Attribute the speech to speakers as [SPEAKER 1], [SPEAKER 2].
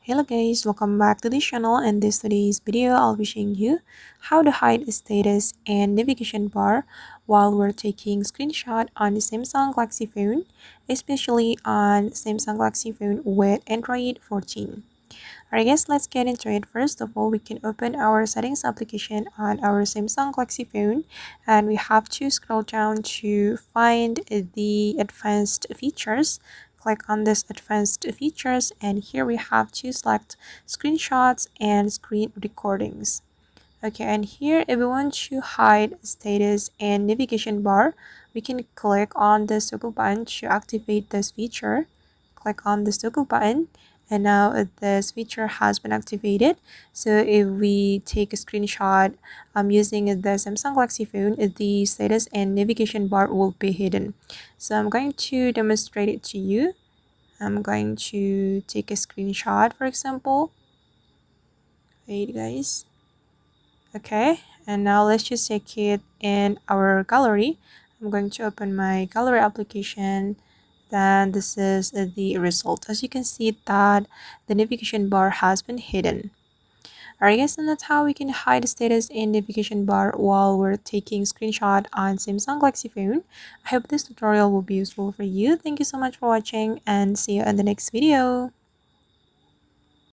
[SPEAKER 1] Hello guys, welcome back to the channel. And this today's video I'll be showing you how to hide status and navigation bar while we're taking screenshot on the Samsung Galaxy phone, especially on Samsung Galaxy phone with Android 14. Alright guys, let's get into it. First of all, we can open our settings application on our Samsung Galaxy phone, and we have to scroll down to find the advanced features. Click on this advanced features, and here we have to select screenshots and screen recordings. Okay, and here if we want to hide status and navigation bar, we can click on the toggle button to activate this feature. Click on the toggle button, and now this feature has been activated. So if we take a screenshot using the Samsung Galaxy phone, the status and navigation bar will be hidden. So I'm going to demonstrate it to you. I'm going to take a screenshot, for example. Wait guys. Okay, and now let's just take it in our gallery. I'm going to open my gallery application. Then this is the result. As you can see that the navigation bar has been hidden. Alright guys, and that's how we can hide the status in navigation bar while we're taking screenshot on Samsung Galaxy phone. I hope this tutorial will be useful for you. Thank you so much for watching, and see you in the next video.